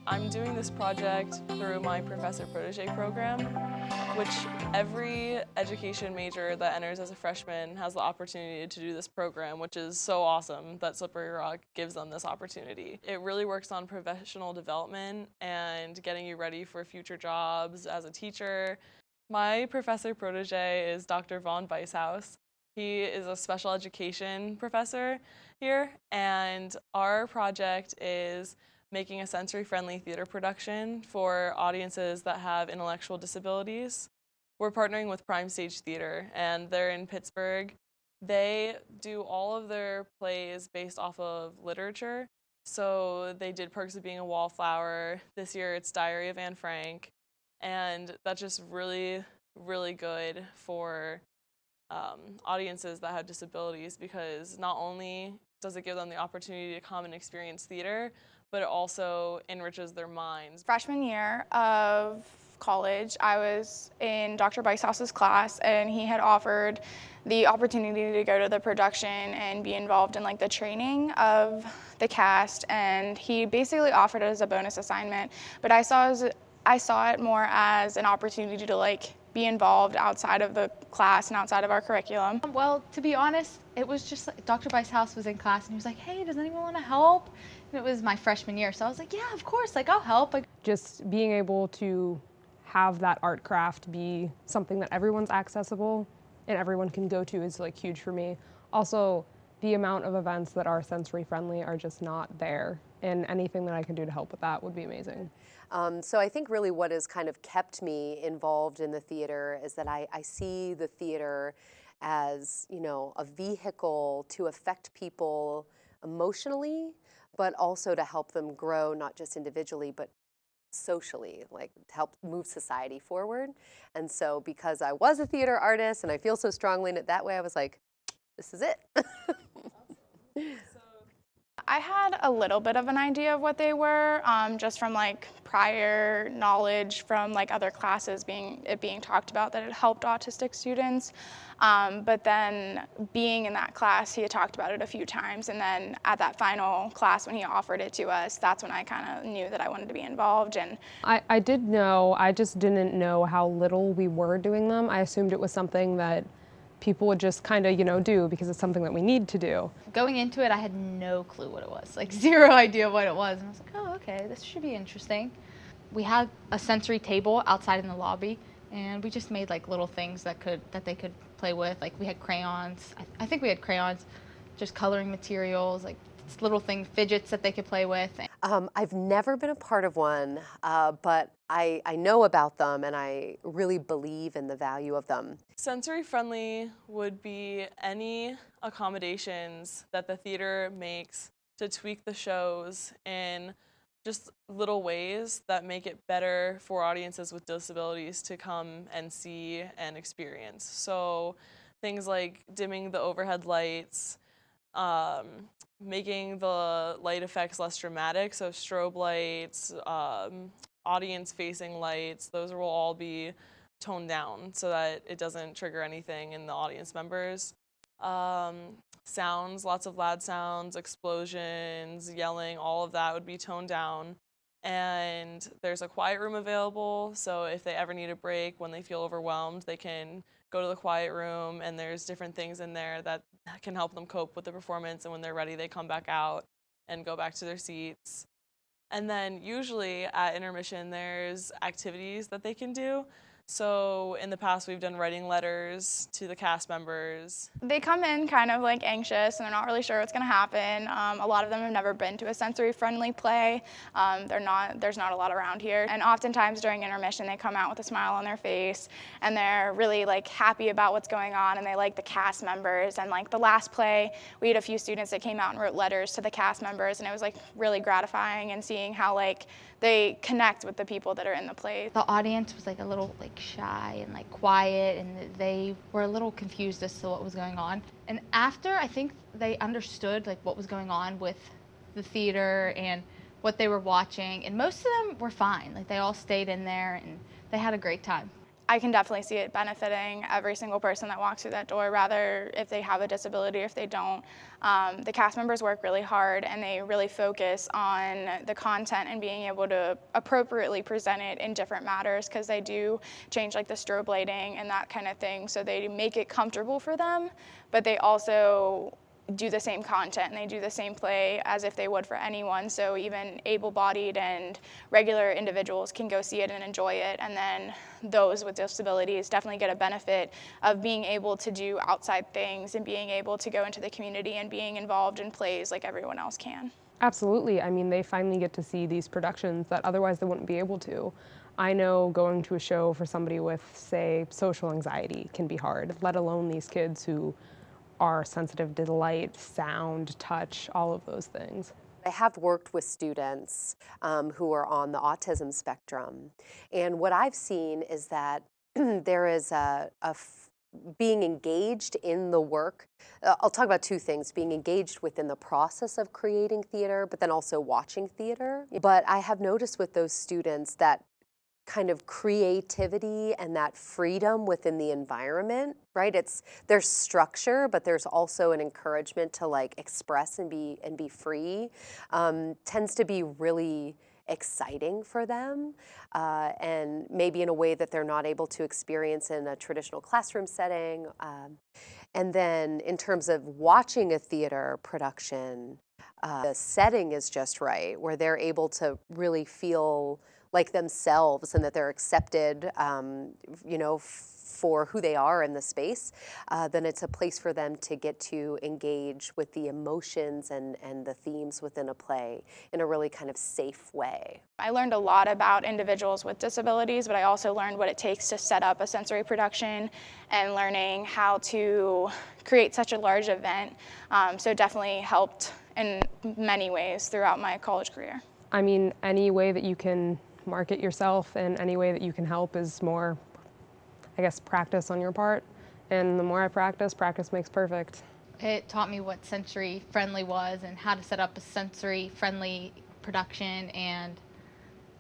I'm doing this project through my Professor Protege program, which every education major that enters as a freshman has the opportunity to do this program, which is so awesome that Slippery Rock gives them this opportunity. It really works on professional development and getting you ready for future jobs as a teacher. My Professor Protege is Dr. Von Weishaus. He is a special education professor here, and our project is making a sensory-friendly theater production for audiences that have intellectual disabilities. We're partnering with Prime Stage Theater, and they're in Pittsburgh. They do all of their plays based off of literature. So they did Perks of Being a Wallflower. This year it's Diary of Anne Frank. And that's just really, really good for audiences that have disabilities, because not only does it give them the opportunity to come and experience theater, but it also enriches their minds. Freshman year of college, I was in Dr. Weishaus's class, and he had offered the opportunity to go to the production and be involved in like the training of the cast, and he basically offered it as a bonus assignment, but I saw it more as an opportunity to like be involved outside of the class and outside of our curriculum. Well, to be honest, it was just like Dr. Weishaus was in class and he was like, hey, does anyone want to help? And it was my freshman year, so I was like, yeah, of course, like I'll help. Just being able to have that art craft be something that everyone's accessible and everyone can go to is like huge for me. Also, the amount of events that are sensory friendly are just not there, and anything that I can do to help with that would be amazing. So I think really what has kind of kept me involved in the theater is that I see the theater as, you know, a vehicle to affect people emotionally, but also to help them grow, not just individually, but socially, like to help move society forward. And so because I was a theater artist and I feel so strongly in it that way, I was like, this is it. I had a little bit of an idea of what they were, just from like prior knowledge from like other classes being talked about that it helped autistic students. But then being in that class, he had talked about it a few times, and then at that final class when he offered it to us, that's when I kind of knew that I wanted to be involved. And I did know, I just didn't know how little we were doing them. I assumed it was something that people would just kind of, you know, do because it's something that we need to do. Going into it, I had no clue what it was, like zero idea what it was. And I was like, oh, okay, this should be interesting. We had a sensory table outside in the lobby, and we just made like little things that they could play with. Like we had crayons. I think we had crayons, just coloring materials, like little things, fidgets that they could play with. I've never been a part of one, but I know about them and I really believe in the value of them. Sensory friendly would be any accommodations that the theater makes to tweak the shows in just little ways that make it better for audiences with disabilities to come and see and experience. So things like dimming the overhead lights, making the light effects less dramatic, so strobe lights, audience-facing lights, those will all be toned down so that it doesn't trigger anything in the audience members. Sounds, lots of loud sounds, explosions, yelling, all of that would be toned down. And there's a quiet room available, so if they ever need a break, when they feel overwhelmed, they can go to the quiet room, and there's different things in there that can help them cope with the performance, and when they're ready, they come back out and go back to their seats. And then usually at intermission, there's activities that they can do. So in the past, we've done writing letters to the cast members. they come in kind of like anxious, and they're not really sure what's going to happen. A lot of them have never been to a sensory-friendly play. There's not a lot around here. And oftentimes during intermission, they come out with a smile on their face, and they're really like happy about what's going on, and they like the cast members. And like the last play, we had a few students that came out and wrote letters to the cast members, and it was like really gratifying, and seeing how like they connect with the people that are in the play. The audience was like a little like shy and like quiet, and they were a little confused as to what was going on. And after, I think they understood like what was going on with the theater and what they were watching, and most of them were fine. Like they all stayed in there and they had a great time. I can definitely see it benefiting every single person that walks through that door, rather if they have a disability or if they don't. The cast members work really hard and they really focus on the content and being able to appropriately present it in different matters, because they do change like the strobe lighting and that kind of thing. So they make it comfortable for them, but they also do the same content and they do the same play as if they would for anyone. So even able-bodied and regular individuals can go see it and enjoy it. And then those with disabilities definitely get a benefit of being able to do outside things and being able to go into the community and being involved in plays like everyone else can. Absolutely. I mean, they finally get to see these productions that otherwise they wouldn't be able to. I know going to a show for somebody with, say, social anxiety can be hard, let alone these kids who are sensitive to light, sound, touch, all of those things. I have worked with students who are on the autism spectrum, and what I've seen is that there is being engaged in the work. I'll talk about two things: being engaged within the process of creating theater, but then also watching theater. But I have noticed with those students that kind of creativity and that freedom within the environment, right? There's structure, but there's also an encouragement to like express and be free, tends to be really exciting for them, and maybe in a way that they're not able to experience in a traditional classroom setting. And then in terms of watching a theater production, the setting is just right, where they're able to really feel like themselves and that they're accepted, for who they are in the space. Then it's a place for them to get to engage with the emotions and the themes within a play in a really kind of safe way. I learned a lot about individuals with disabilities, but I also learned what it takes to set up a sensory production and learning how to create such a large event. So it definitely helped in many ways throughout my college career. I mean, any way that you can market yourself and any way that you can help is more, I guess, practice on your part. And the more I practice, practice makes perfect. It taught me what sensory friendly was and how to set up a sensory friendly production, and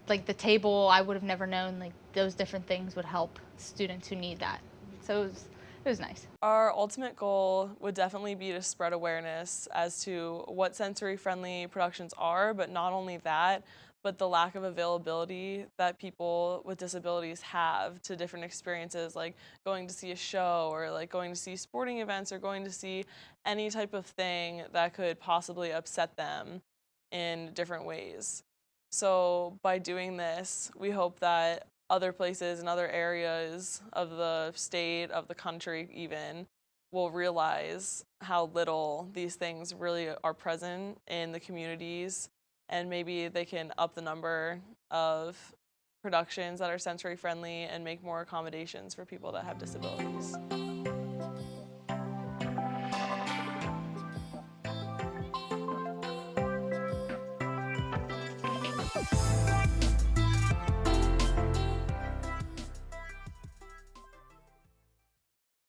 like the table, I would have never known like those different things would help students who need that. So it was nice. Our ultimate goal would definitely be to spread awareness as to what sensory-friendly productions are, but not only that, but the lack of availability that people with disabilities have to different experiences, like going to see a show or like going to see sporting events or going to see any type of thing that could possibly upset them in different ways. So by doing this, we hope that other places and other areas of the state, of the country even, will realize how little these things really are present in the communities, and maybe they can up the number of productions that are sensory friendly and make more accommodations for people that have disabilities.